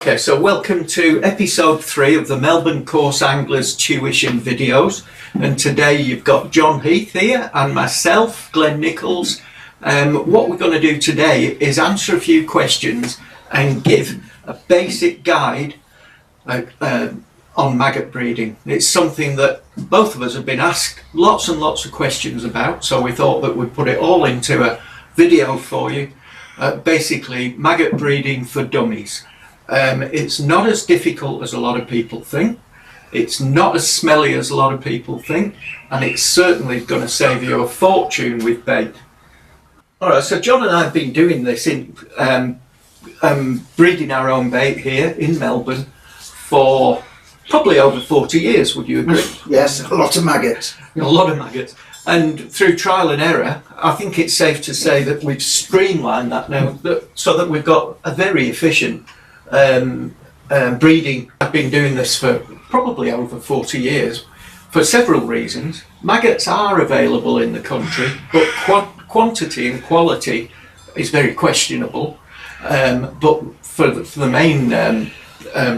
Okay, so welcome to episode 3 of the Melbourne Coarse Anglers Tuition videos, and today you've got John Heath here and myself, Glenn Nichols. What we're going to do today is answer a few questions and give a basic guide on maggot breeding. It's something that both of us have been asked lots and lots of questions about, so we thought that we'd put it all into a video for you. Basically, maggot breeding for dummies. It's not as difficult as a lot of people think. It's not as smelly as a lot of people think, and it's certainly going to save you a fortune with bait. Alright, so John and I have been doing this in breeding our own bait here in Melbourne for probably over 40 years, would you agree? Yes, a lot of maggots. A lot of maggots. And through trial and error, I think it's safe to say that we've streamlined that now, so that we've got a very efficient breeding. I've been doing this for probably over 40 years for several reasons. Maggots are available in the country, but quantity and quality is very questionable. But for the main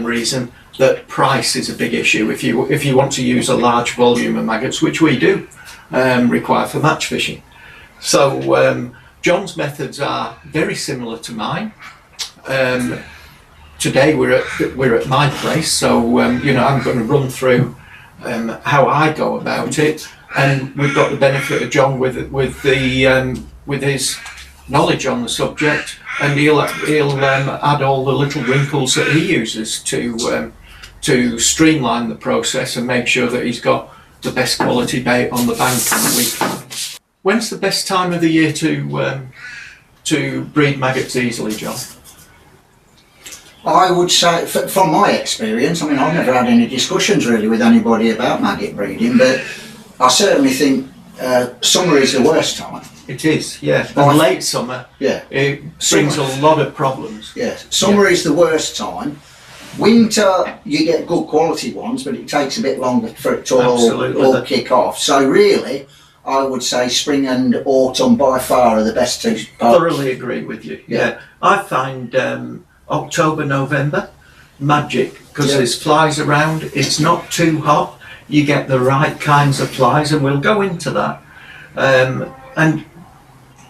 reason that price is a big issue if you want to use a large volume of maggots, which we do require for match fishing. So John's methods are very similar to mine. Today we're at my place, so I'm going to run through how I go about it, and we've got the benefit of John with his knowledge on the subject, and he'll add all the little wrinkles that he uses to streamline the process and make sure that he's got the best quality bait on the bank on the week. When's the best time of the year to breed maggots easily, John? I would say, from my experience, I mean, I've never had any discussions really with anybody about maggot breeding, but I certainly think summer is the worst time. It is, yeah. And late summer, yeah, it brings a lot of problems. Yes, summer is the worst time. Winter, you get good quality ones, but it takes a bit longer for it to all kick off. So really, I would say spring and autumn by far are the best two. Thoroughly agree with you. Yeah, I find October, November, magic, because there's flies around. It's not too hot. You get the right kinds of flies, and we'll go into that. And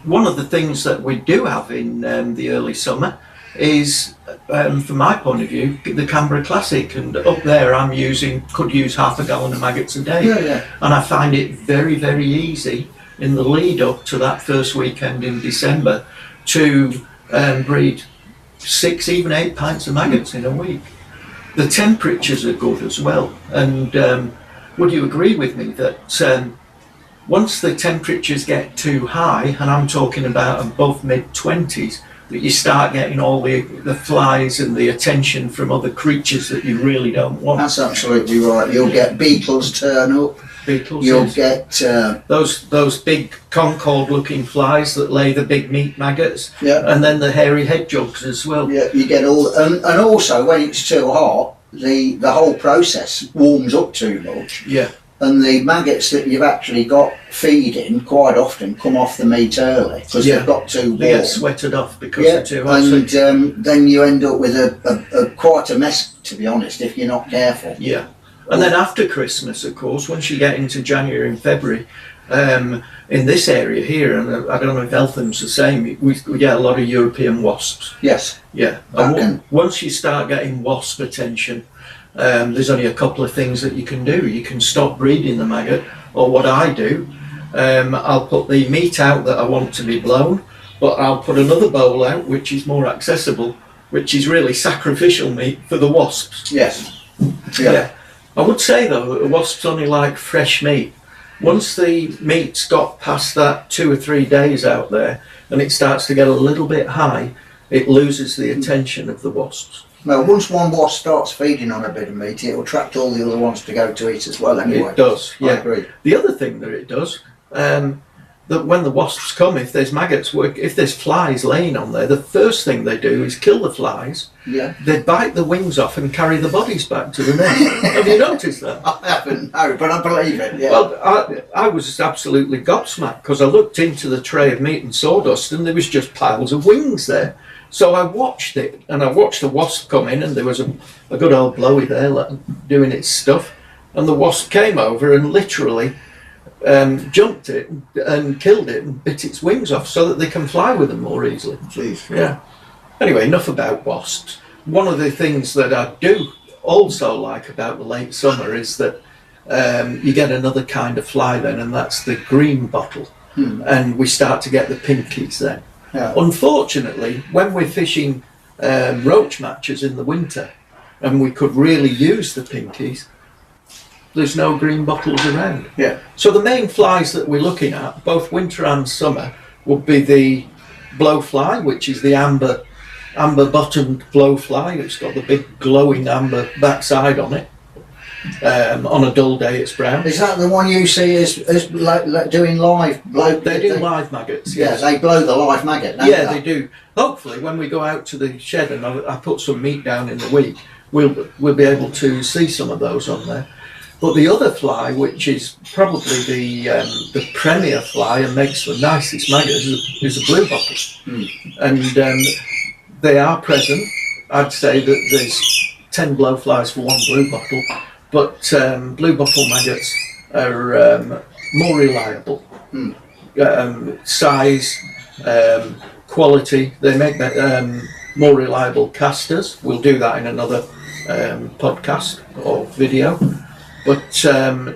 one of the things that we do have in the early summer is, from my point of view, the Canberra Classic, and up there could use half a gallon of maggots a day. And I find it very, very easy in the lead up to that first weekend in December to breed 6, even 8 pints of maggots in a week. The temperatures are good as well, and would you agree with me that once the temperatures get too high, and I'm talking about above mid-20s, that you start getting all the flies and the attention from other creatures that you really don't want. That's absolutely right. You'll get beetles turn up. You'll get those big Concord looking flies that lay the big meat maggots, and then the hairy head jugs as well. Yeah, you get all, and also when it's too hot, the whole process warms up too much. Yeah. And the maggots that you've actually got feeding quite often come off the meat early because they've got too warm. They get sweated off because they're too hot. And then you end up with a quite a mess, to be honest, if you're not careful. Yeah. And then after Christmas, of course, once you get into January and February, in this area here, and I don't know if Eltham's the same, we get a lot of European wasps. Yes. Yeah. And once you start getting wasp attention, there's only a couple of things that you can do. You can stop breeding the maggot, or what I do, I'll put the meat out that I want to be blown, but I'll put another bowl out which is more accessible, which is really sacrificial meat for the wasps. Yes. Yeah. I would say though that the wasps only like fresh meat. Once the meat's got past that 2 or 3 days out there and it starts to get a little bit high, it loses the attention of the wasps. Well, once one wasp starts feeding on a bit of meat, it will attract all the other ones to go to eat as well anyway. It does, yeah. I agree. The other thing that it does, that when the wasps come, if there's maggots, if there's flies laying on there, the first thing they do is kill the flies. Yeah. They bite the wings off and carry the bodies back to the nest. Have you noticed that? I haven't, no, but I believe it. Yeah. Well, I was absolutely gobsmacked because I looked into the tray of meat and sawdust and there was just piles of wings there. So I watched it, and I watched the wasp come in, and there was a good old blowy there doing its stuff, and the wasp came over and literally jumped it and killed it and bit its wings off so that they can fly with them more easily. Jeez. Yeah. Anyway, enough about wasps. One of the things that I do also like about the late summer is that you get another kind of fly then, and that's the green bottle. And we start to get the pinkies then. Yeah. Unfortunately, when we're fishing roach matches in the winter, and we could really use the pinkies, there's no green bottles around. Yeah. So the main flies that we're looking at, both winter and summer, would be the blowfly, which is the amber bottomed blowfly. It's got the big glowing amber backside on it. On a dull day it's brown. Is that the one you see as like doing live blow? They do live maggots. Yeah, yes. they blow the live maggot. Don't Yeah, they do. Hopefully when we go out to the shed and I put some meat down in the week, we'll be able to see some of those on there. But the other fly, which is probably the premier fly and makes the nicest maggots, is a blue bottle. And they are present. I'd say that there's 10 blowflies for one blue bottle, but blue bottle maggots are more reliable. Size, quality, they make more reliable casters. We'll do that in another podcast or video. But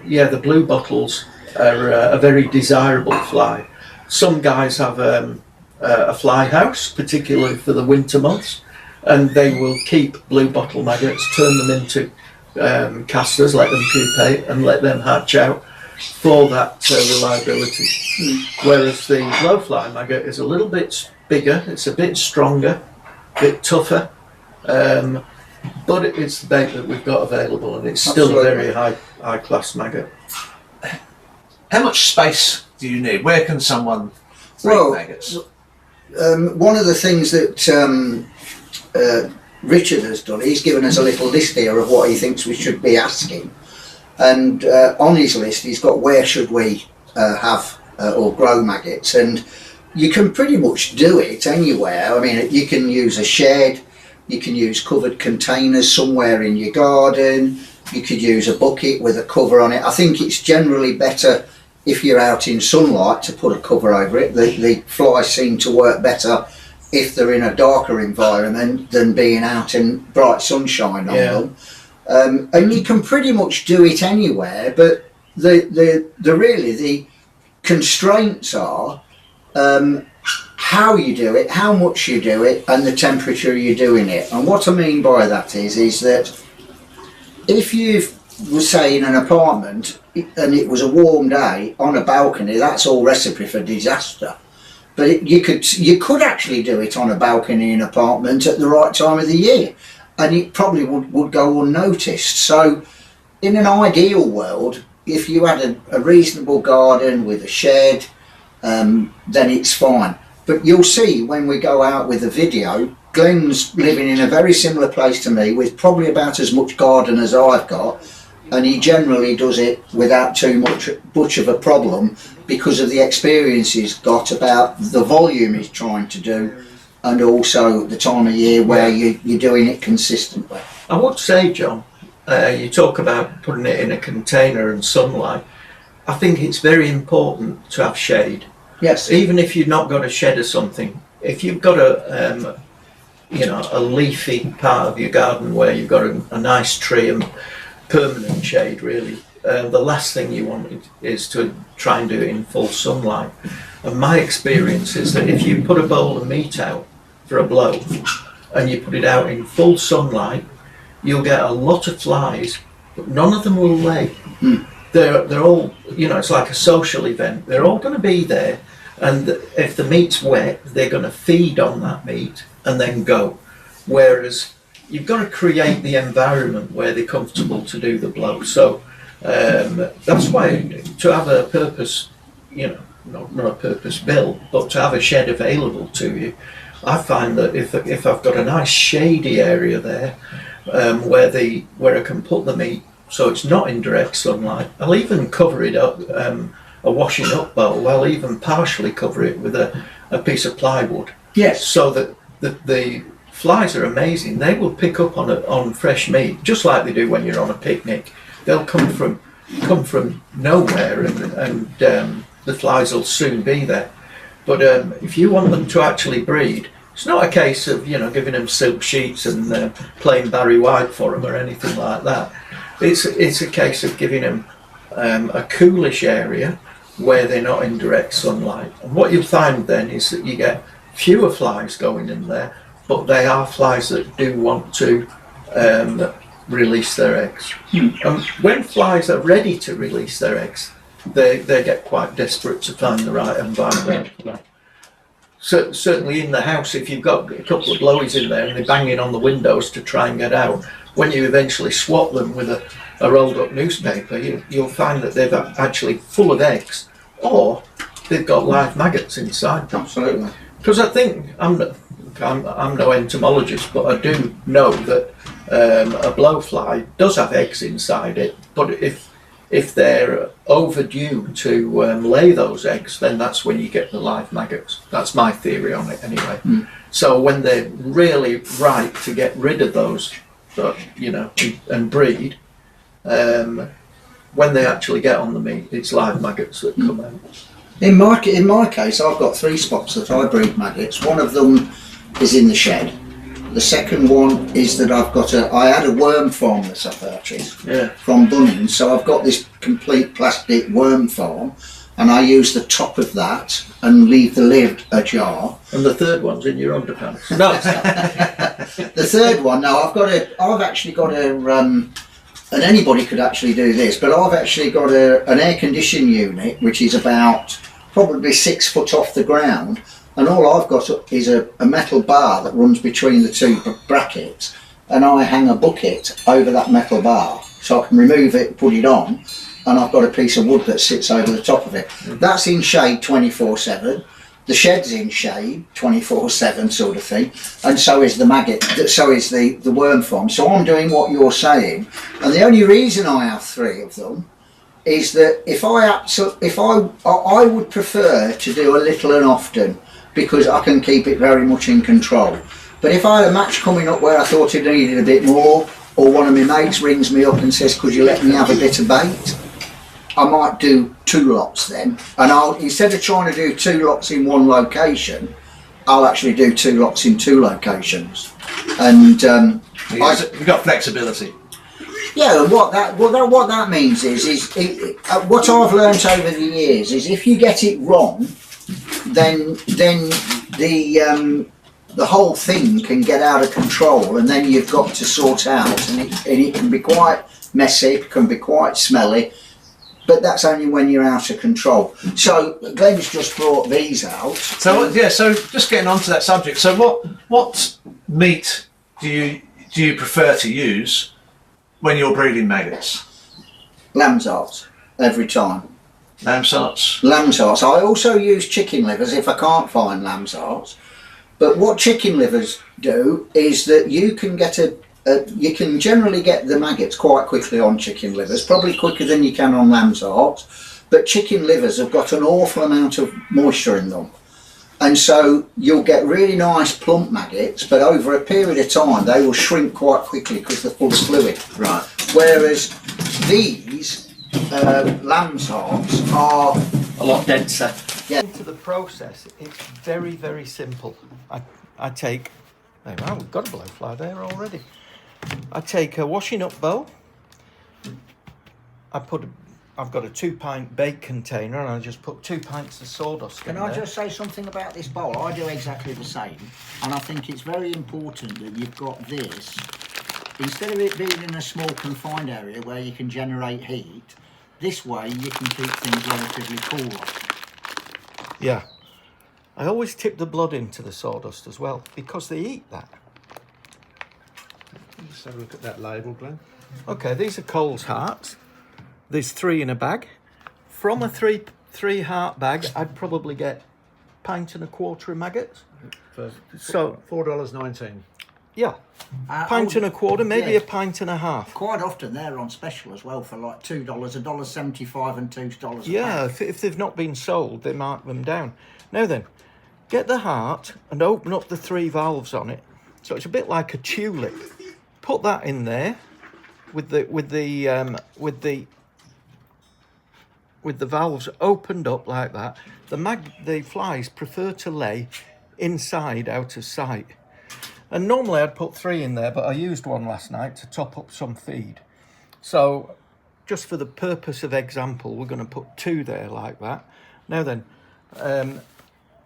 yeah, the blue bottles are a very desirable fly. Some guys have a fly house, particularly for the winter months, and they will keep blue bottle maggots, turn them into casters, let them pupate and let them hatch out for that reliability. Whereas the blowfly maggot is a little bit bigger, it's a bit stronger, a bit tougher, but it's the bait that we've got available, and it's still a very high class maggot. How much space do you need? Where can someone breed maggots? One of the things that Richard has done, he's given us a little list here of what he thinks we should be asking, and on his list he's got where should we have or grow maggots, and you can pretty much do it anywhere. I mean, you can use a shed, you can use covered containers somewhere in your garden, you could use a bucket with a cover on it. I think it's generally better if you're out in sunlight to put a cover over it. The flies seem to work better if they're in a darker environment than being out in bright sunshine on them. And you can pretty much do it anywhere, but the constraints are how you do it, how much you do it, and the temperature you're doing it. And what I mean by that is that if you were, say, in an apartment and it was a warm day on a balcony, that's all recipe for disaster. But you could actually do it on a balcony in an apartment at the right time of the year, and it probably would go unnoticed. So in an ideal world, if you had a reasonable garden with a shed, then it's fine. But you'll see when we go out with the video, Glenn's living in a very similar place to me with probably about as much garden as I've got, and he generally does it without too much of a problem because of the experience he's got about the volume he's trying to do, and also the time of year where you're doing it consistently. I would say, John, you talk about putting it in a container and sunlight. I think it's very important to have shade. Yes. Even if you've not got a shed or something, if you've got a leafy part of your garden where you've got a nice tree and permanent shade, really, the last thing you want is to try and do it in full sunlight. And my experience is that if you put a bowl of meat out for a blow and you put it out in full sunlight, you'll get a lot of flies, but none of them will lay. They're all, it's like a social event. They're all going to be there, and if the meat's wet, they're going to feed on that meat and then go. Whereas you've got to create the environment where they're comfortable to do the blow. So that's why, to have a purpose, not purpose built, but to have a shed available to you, I find that if I've got a nice shady area there, where I can put the meat so it's not in direct sunlight, I'll even cover it up, a washing up bowl. I'll even partially cover it with a piece of plywood. Yes. So that the flies are amazing. They will pick up on fresh meat just like they do when you're on a picnic. They'll come from nowhere, and the flies will soon be there. But if you want them to actually breed, it's not a case of giving them silk sheets and plain Barry White for them or anything like that. It's a case of giving them a coolish area where they're not in direct sunlight. And what you'll find then is that you get fewer flies going in there, but they are flies that do want to release their eggs. And when flies are ready to release their eggs, they get quite desperate to find the right environment. So, certainly in the house, if you've got a couple of blowies in there and they're banging on the windows to try and get out, when you eventually swap them with a rolled up newspaper, you'll find that they're actually full of eggs, or they've got live maggots inside them. Absolutely. Because I think, I'm no entomologist, but I do know that a blowfly does have eggs inside it, but if they're overdue to lay those eggs, then that's when you get the live maggots. That's my theory on it anyway. So when they're really ripe to get rid of those, and breed, when they actually get on the meat, it's live maggots that come out. In my case, I've got 3 spots that I breed maggots. One of them is in the shed. The second one is that I had a worm farm that I purchased from Bunnings, so I've got this complete plastic worm farm, and I use the top of that and leave the lid ajar. And the third one's in your underpants. No, it's not. The third one, no, I've actually got a, and anybody could actually do this, but I've actually got an air conditioning unit which is about probably 6 foot off the ground. And all I've got is a metal bar that runs between the 2 brackets, and I hang a bucket over that metal bar so I can remove it, put it on, and I've got a piece of wood that sits over the top of it. That's in shade 24/7. The shed's in shade 24/7 sort of thing, and so is the maggot, so is the worm farm. So I'm doing what you're saying, and the only reason I have 3 of them is that I would prefer to do a little and often, because I can keep it very much in control. But if I had a match coming up where I thought it needed a bit more, or one of my mates rings me up and says, could you let me have a bit of bait, I might do 2 lots then. And instead of trying to do 2 lots in one location, I'll actually do 2 lots in 2 locations. And you've got flexibility. Yeah, what that means is what I've learnt over the years is if you get it wrong, then the whole thing can get out of control, and then you've got to sort out, and it can be quite messy, it can be quite smelly, but that's only when you're out of control. So Glenn's just brought these out. So so just getting onto that subject. So what meat do you prefer to use when you're breeding maggots? Lamb's hearts, every time. Lamb's hearts? Lamb's hearts. I also use chicken livers if I can't find lamb's hearts. But what chicken livers do is that you can get you can generally get the maggots quite quickly on chicken livers, probably quicker than you can on lamb's hearts. But chicken livers have got an awful amount of moisture in them. And so you'll get really nice plump maggots, but over a period of time they will shrink quite quickly because they're full of fluid. Right. Whereas these lamb's hearts are A lot denser. Yeah. Into the process, it's very, very simple. I take, oh wow, we've got a blowfly there already. I take a washing up bowl. I've got a 2-pint bake container, and I just put 2 pints of sawdust in there. Can I just say something about this bowl? I do exactly the same, and I think it's very important that you've got this, instead of it being in a small confined area where you can generate heat, this way you can keep things relatively cooler. Yeah. I always tip the blood into the sawdust as well, because they eat that. Let's have a look at that label, Glenn. Okay, these are Coarse hearts. There's 3 in a bag. From a 3 heart bag, I'd probably get pint and a quarter of maggots. So $4.19. yeah, pint and a quarter, maybe yeah. a pint and a half. Quite often they're on special as well for like $2, $1.75 and $2 a Yeah, pack. if they've not been sold, they mark them down. Now then, get the heart and open up the 3 valves on it. So it's a bit like a tulip. Put that in there with the valves opened up like that. The flies prefer to lay inside, out of sight. And normally I'd put 3 in there, but I used one last night to top up some feed. So just for the purpose of example, we're going to put 2 there like that. Now then,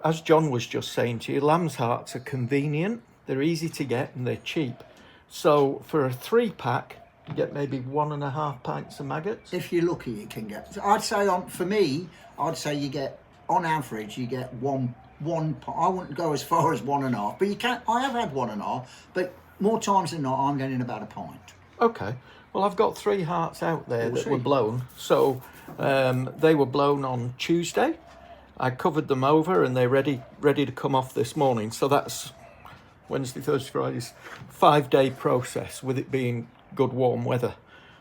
as John was just saying to you, lamb's hearts are convenient, they're easy to get and they're cheap. So for a 3 pack, you get maybe 1.5 pints of maggots. If you're lucky, you can get. I'd say for me, I'd say you get on average you get one. I wouldn't go as far as 1.5, but you can. I have had 1.5, but more times than not, I'm getting about a pint. Okay. Well, I've got 3 hearts out there that were blown. So they were blown on Tuesday. I covered them over and they're ready to come off this morning. So that's Wednesday, Thursday, Friday's 5-day process with it being good warm weather.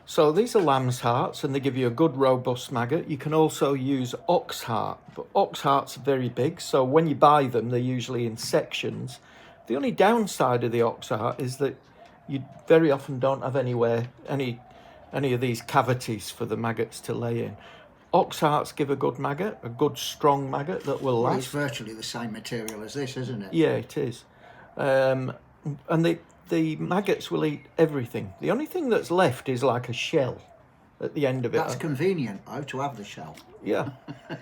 So these are lamb's hearts and they give you a good robust maggot. You can also use ox heart, but ox hearts are very big, so when you buy them they're usually in sections. The only downside of the ox heart is that you very often don't have any of these cavities for the maggots to lay in. Ox hearts give a good maggot, a good strong maggot that will Well, last. it's virtually the same material as this, isn't it? Yeah, it is. And the maggots will eat everything. The only thing that's left is like a shell at the end of it. That's convenient though, to have the shell. Yeah,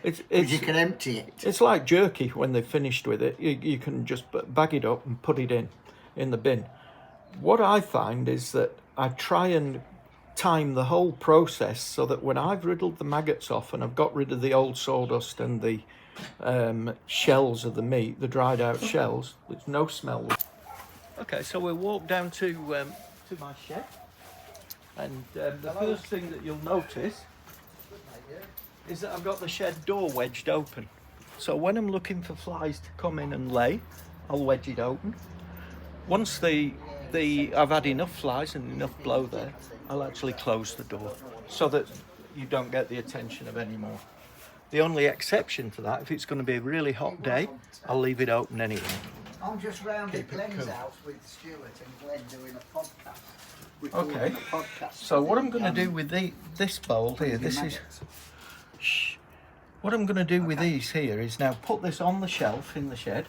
Because you can empty it. It's like jerky when they've finished with it. You can just bag it up and put it in the bin. What I find is that I try and time the whole process so that when I've riddled the maggots off and I've got rid of the old sawdust and the shells of the meat, the dried out shells, there's no smell. Okay, so we'll walk down to my shed, and the first thing that you'll notice is that I've got the shed door wedged open. So when I'm looking for flies to come in and lay, I'll wedge it open. Once I've had enough flies and enough blow there, I'll actually close the door so that you don't get the attention of any more. The only exception to that, if it's going to be a really hot day, I'll leave it open anyway. I'm just round at Glenn's house with Stuart and Glenn doing a podcast. Okay. So what I'm going to do with this bowl here, what I'm going to do with these here is now put this on the shelf in the shed,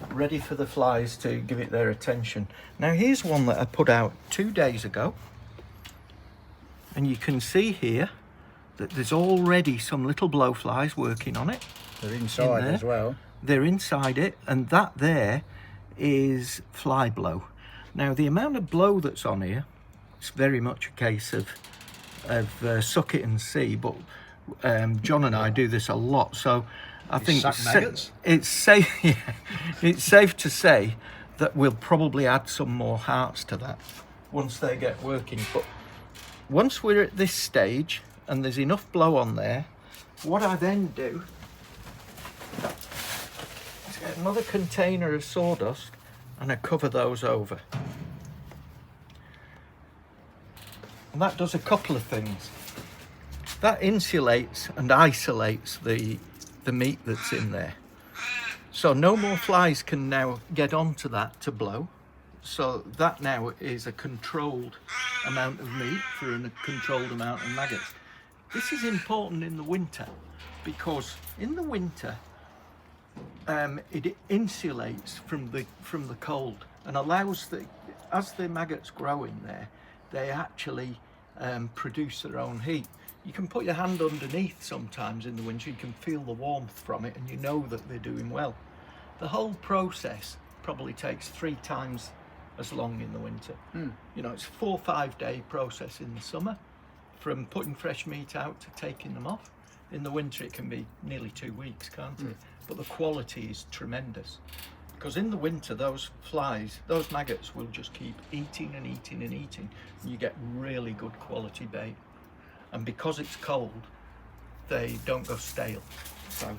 ready for the flies to give it their attention. Now here's one that I put out 2 days ago, and you can see here that there's already some little blowflies working on it. They're inside as well. They're inside it, and that there is fly blow. Now the amount of blow that's on here, it's very much a case of suck it and see, but John and I do this a lot, so I think it's safe. Yeah, it's safe to say that we'll probably add some more hearts to that once they get working. But once we're at this stage and there's enough blow on there, what I then do is get another container of sawdust and I cover those over. And that does a couple of things. That insulates and isolates the meat that's in there. So no more flies can now get onto that to blow. So that now is a controlled amount of meat for a controlled amount of maggots. This is important in the winter because in the winter it insulates from the cold and allows as the maggots grow in there, they actually produce their own heat. You can put your hand underneath sometimes in the winter, you can feel the warmth from it and you know that they're doing well. The whole process probably takes 3 times as long in the winter. You know, it's a 4 or 5 day process in the summer from putting fresh meat out to taking them off. In the winter it can be nearly 2 weeks, can't it? But the quality is tremendous because in the winter those maggots will just keep eating and eating and eating and you get really good quality bait. And because it's cold, they don't go stale. So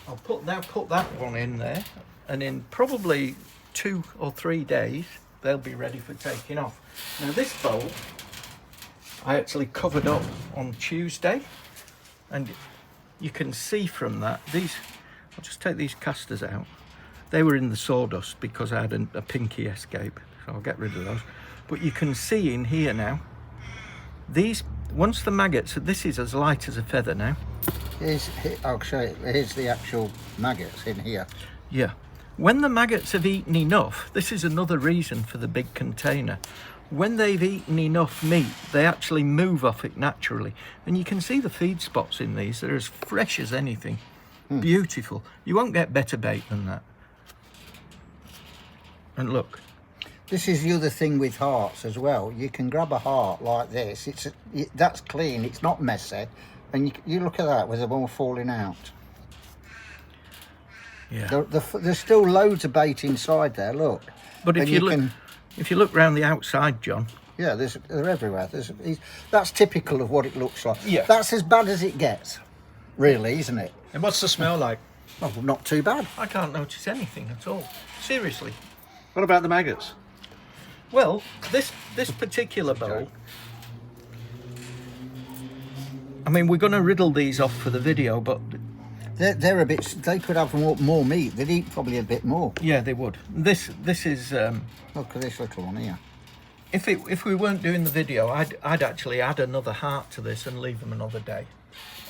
I'll put that one in there, and in probably 2 or 3 days they'll be ready for taking off. Now this bowl I actually covered up on Tuesday, and you can see from that, I'll just take these casters out. They were in the sawdust because I had a pinky escape, so I'll get rid of those. But you can see in here now, once the maggots, this is as light as a feather now. I'll show you, here's the actual maggots in here. Yeah. When the maggots have eaten enough, this is another reason for the big container. When they've eaten enough meat, they actually move off it naturally. And you can see the feed spots in these. They're as fresh as anything. Beautiful. You won't get better bait than that. And look. This is the other thing with hearts as well. You can grab a heart like this. That's clean. It's not messy. And you look at that with them all falling out. Yeah. There's still loads of bait inside there. Look. But if you look round the outside, John. Yeah, they're everywhere. That's typical of what it looks like. Yeah. That's as bad as it gets, really, isn't it? And what's the smell like? Oh, well, not too bad. I can't notice anything at all. Seriously. What about the maggots? Well, this particular bowl, I mean, we're going to riddle these off for the video, but they're a bit. They could have more meat. They'd eat probably a bit more. yeah, they would. This is Look at this little one here. if we weren't doing the video, I'd actually add another heart to this and leave them another day,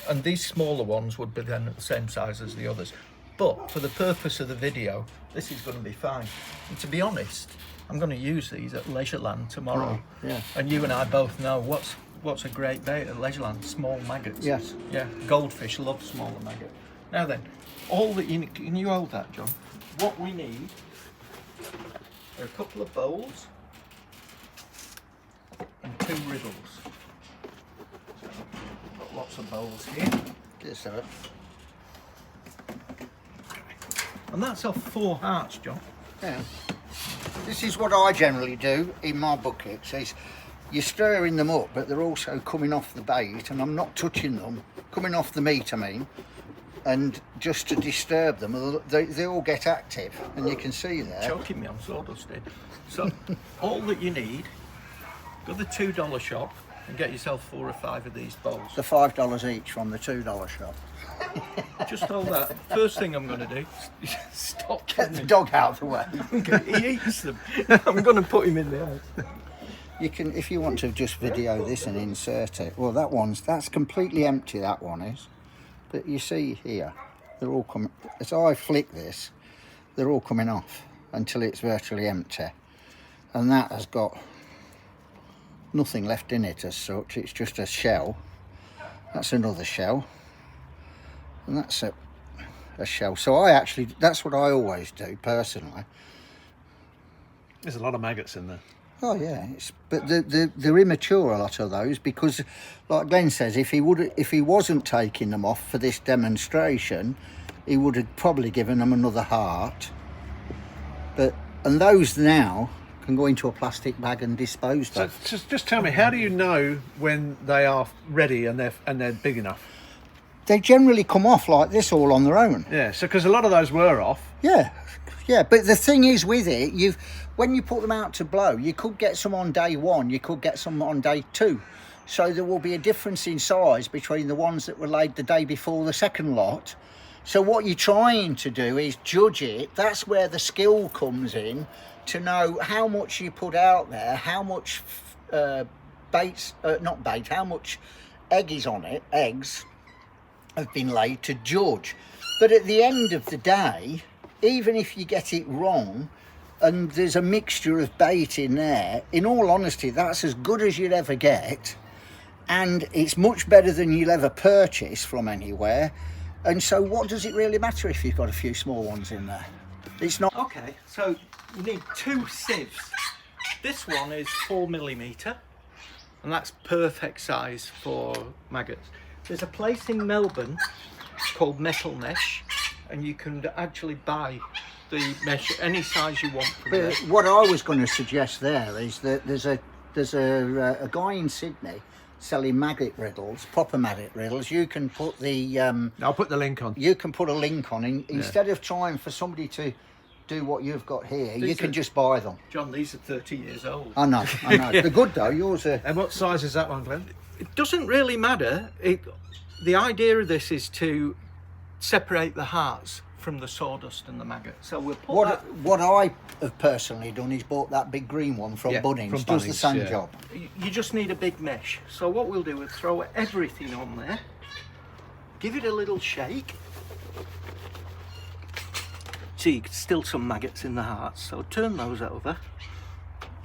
and these smaller ones would be then at the same size as the others. But for the purpose of the video, this is going to be fine. And to be honest, I'm going to use these at Leisureland tomorrow. Oh, yeah. And you and I both know what's a great bait at Leisureland? Small maggots. Yes. Yeah, goldfish love smaller maggots. Now then, all that can you hold that, John? What we need are a couple of bowls and 2 riddles. So, got lots of bowls here. Yes, sir. And that's off 4 hearts, John. Yeah. This is what I generally do in my buckets. Is you're stirring them up, but they're also coming off the bait, and I'm not touching them, coming off the meat, I mean, and just to disturb them, they all get active, and you can see there. Choking me on sawdust, Ed. So, all that you need, go to the $2 shop and get yourself 4 or 5 of these bowls. The $5 each from the $2 shop. Just hold that. First thing I'm going to do is stop. Get the dog out of the way. He eats them. I'm going to put him in the house. You can, if you want to just video this and insert it. Well, that's completely empty, that one is. But you see here, they're all coming, as I flick this, they're all coming off until it's virtually empty. And that has got nothing left in it as such, it's just a shell. That's another shell. And that's a shell. So that's what I always do, personally. There's a lot of maggots in there. Oh yeah, but they're immature, a lot of those, because, like Glenn says, if he wasn't taking them off for this demonstration, he would have probably given them another heart. And those now can go into a plastic bag and disposed of. So just tell me, how do you know when they are ready and they're big enough? They generally come off like this all on their own. Yeah, so because a lot of those were off. Yeah, but the thing is with it, when you put them out to blow, you could get some on day 1, you could get some on day 2. So there will be a difference in size between the ones that were laid the day before the second lot. So what you're trying to do is judge it. That's where the skill comes in, to know how much you put out there, how much how much egg is on it, eggs have been laid, to judge. But at the end of the day, even if you get it wrong and there's a mixture of bait in there, in all honesty, that's as good as you'd ever get, and it's much better than you'll ever purchase from anywhere. And so what does it really matter if you've got a few small ones in there? It's not. Okay, so you need 2 sieves. This one is 4mm, and that's perfect size for maggots. There's a place in Melbourne called Metal Mesh, and you can actually buy the mesh any size you want from there. What I was going to suggest there is that there's a guy in Sydney selling maggot riddles, proper maggot riddles, you can put the I'll put the link on. you can put a link on, and instead of trying for somebody to do what you've got here, you can just buy them. John, these are 30 years old. I know. They're good though. Yours are. And what size is that one, Glenn? It doesn't really matter. The idea of this is to separate the hearts from the sawdust and the maggot. So we'll put What I have personally done is bought that big green one from Bunnings. from Does the Bunnings, same yeah. job. You just need a big mesh. So what we'll do is throw everything on there, give it a little shake. See, still some maggots in the hearts, so turn those over,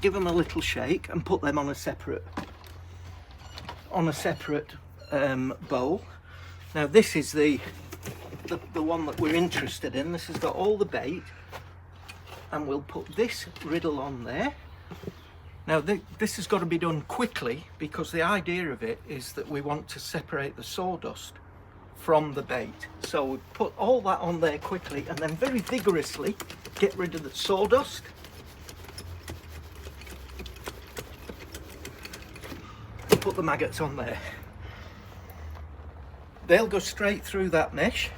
give them a little shake and put them on a separate bowl. Now this is the one that we're interested in. This has got all the bait, and we'll put this riddle on there. Now this has got to be done quickly, because the idea of it is that we want to separate the sawdust from the bait. So we put all that on there quickly, and then very vigorously get rid of the sawdust. Put the maggots on there. They'll go straight through that mesh.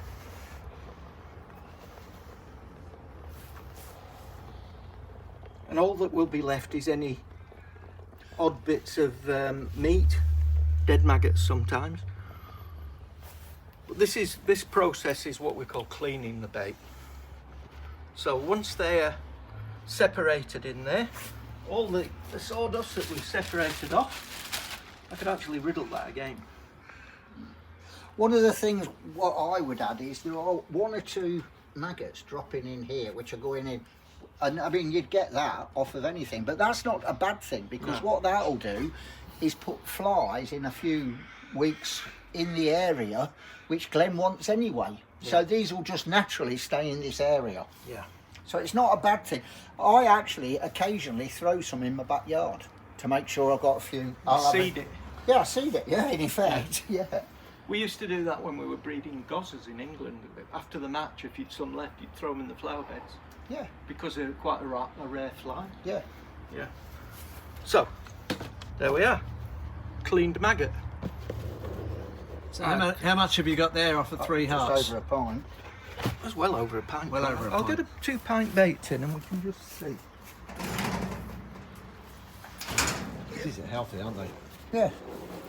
And all that will be left is any odd bits of meat, dead maggots sometimes. But this process is what we call cleaning the bait. So once they're separated in there, all the sawdust that we've separated off, I could actually riddle that again. One of the things what I would add is there are 1 or 2 maggots dropping in here which are going in, and I mean you'd get that off of anything, but that's not a bad thing, because what that'll do is put flies in a few weeks in the area which Glenn wants anyway. So these will just naturally stay in this area. Yeah. So it's not a bad thing. I actually occasionally throw some in my backyard to make sure I've got a few. Seed it. Yeah, I seed it. Yeah, in effect. Yeah. We used to do that when we were breeding gozzers in England. After the match, if you'd some left, you'd throw them in the flower beds. Yeah. Because they're quite a rare fly. Yeah. Yeah. So, there we are. Cleaned maggot. So how much have you got there off of 3 hearts? Just over a pint. That's well over a pint. Well over a I'll pint. get a 2-pint bait tin and we can just see. These are healthy, aren't they? Yeah.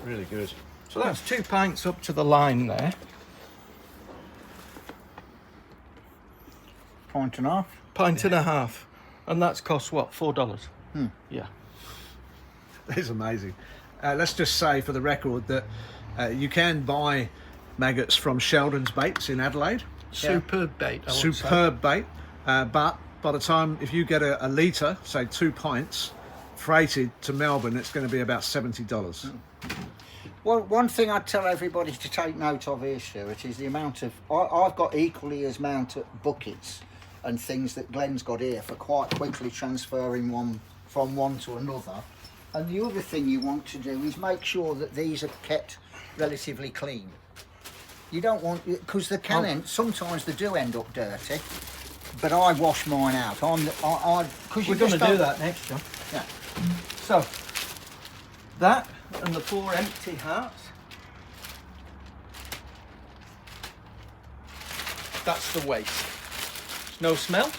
Really good. So that's 2 pints up to the line there. Pint and a half. Pint and a half. And that's cost what, $4? Yeah. It's amazing. Let's just say for the record that you can buy maggots from Sheldon's Baits in Adelaide. Superb bait. I would say. Superb bait. But by the time, if you get a litre, say 2 pints, freighted to Melbourne, it's going to be about $70. Well, one thing I'd tell everybody to take note of here, Stuart, is the amount of... I've got equally as amount of buckets and things that Glenn's got here for quite quickly transferring one from one to another. And the other thing you want to do is make sure that these are kept relatively clean. You don't want... Because they can sometimes they do end up dirty, but I wash mine out. We're going to do that next, John. Yeah. So, that and the 4 empty hearts. That's the waste. No smell?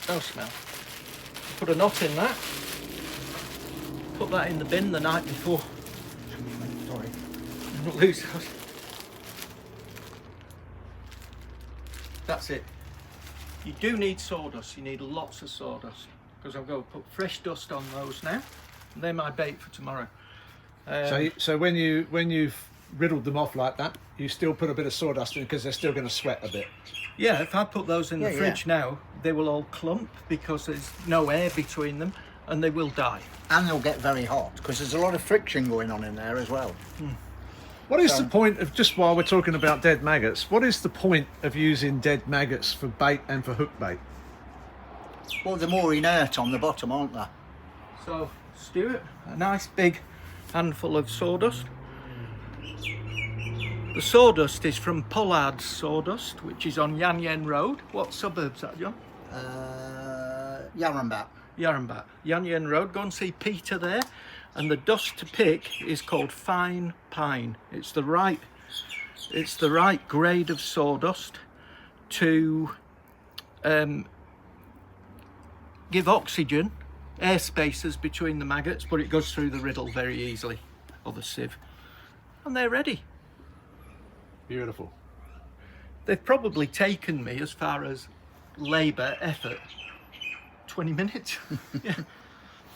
No smell. Put a knot in that. Put that in the bin the night before. Sorry. Don't lose that. That's it. You do need sawdust. You need lots of sawdust, because I'm going to put fresh dust on those now. And they're my bait for tomorrow. So when you've riddled them off like that, you still put a bit of sawdust in because they're still going to sweat a bit. Yeah, if I put those in the fridge now, they will all clump because there's no air between them, and they will die. And they'll get very hot because there's a lot of friction going on in there as well. What is the point of, just while we're talking about dead maggots, what is the point of using dead maggots for bait and for hook bait? Well, they're more inert on the bottom, aren't they? So, Stuart, a nice big handful of sawdust. The sawdust is from Pollard's Sawdust, which is on Yan Yan Road. What suburb's that, John? Yarrambat. Yarrambat. Yan Yan Road. Go and see Peter there. And the dust to pick is called fine pine. It's the right grade of sawdust to give oxygen, air spaces between the maggots, but it goes through the riddle very easily, or the sieve. And they're ready. Beautiful. They've probably taken me as far as labour, effort, 20 minutes. Yeah.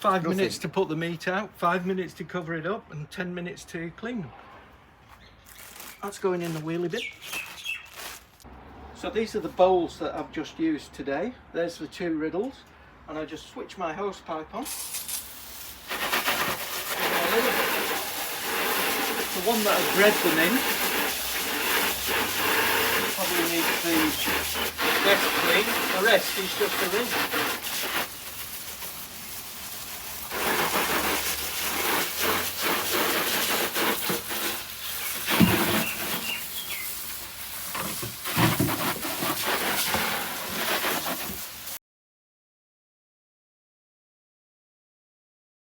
5 minutes to put the meat out, 5 minutes to cover it up, and 10 minutes to clean them. That's going in the wheelie bin. So these are the bowls that I've just used today. There's the 2 riddles, and I just switch my hose pipe on. The one that I've bred them in probably needs the desk clean. The rest is just a rinse.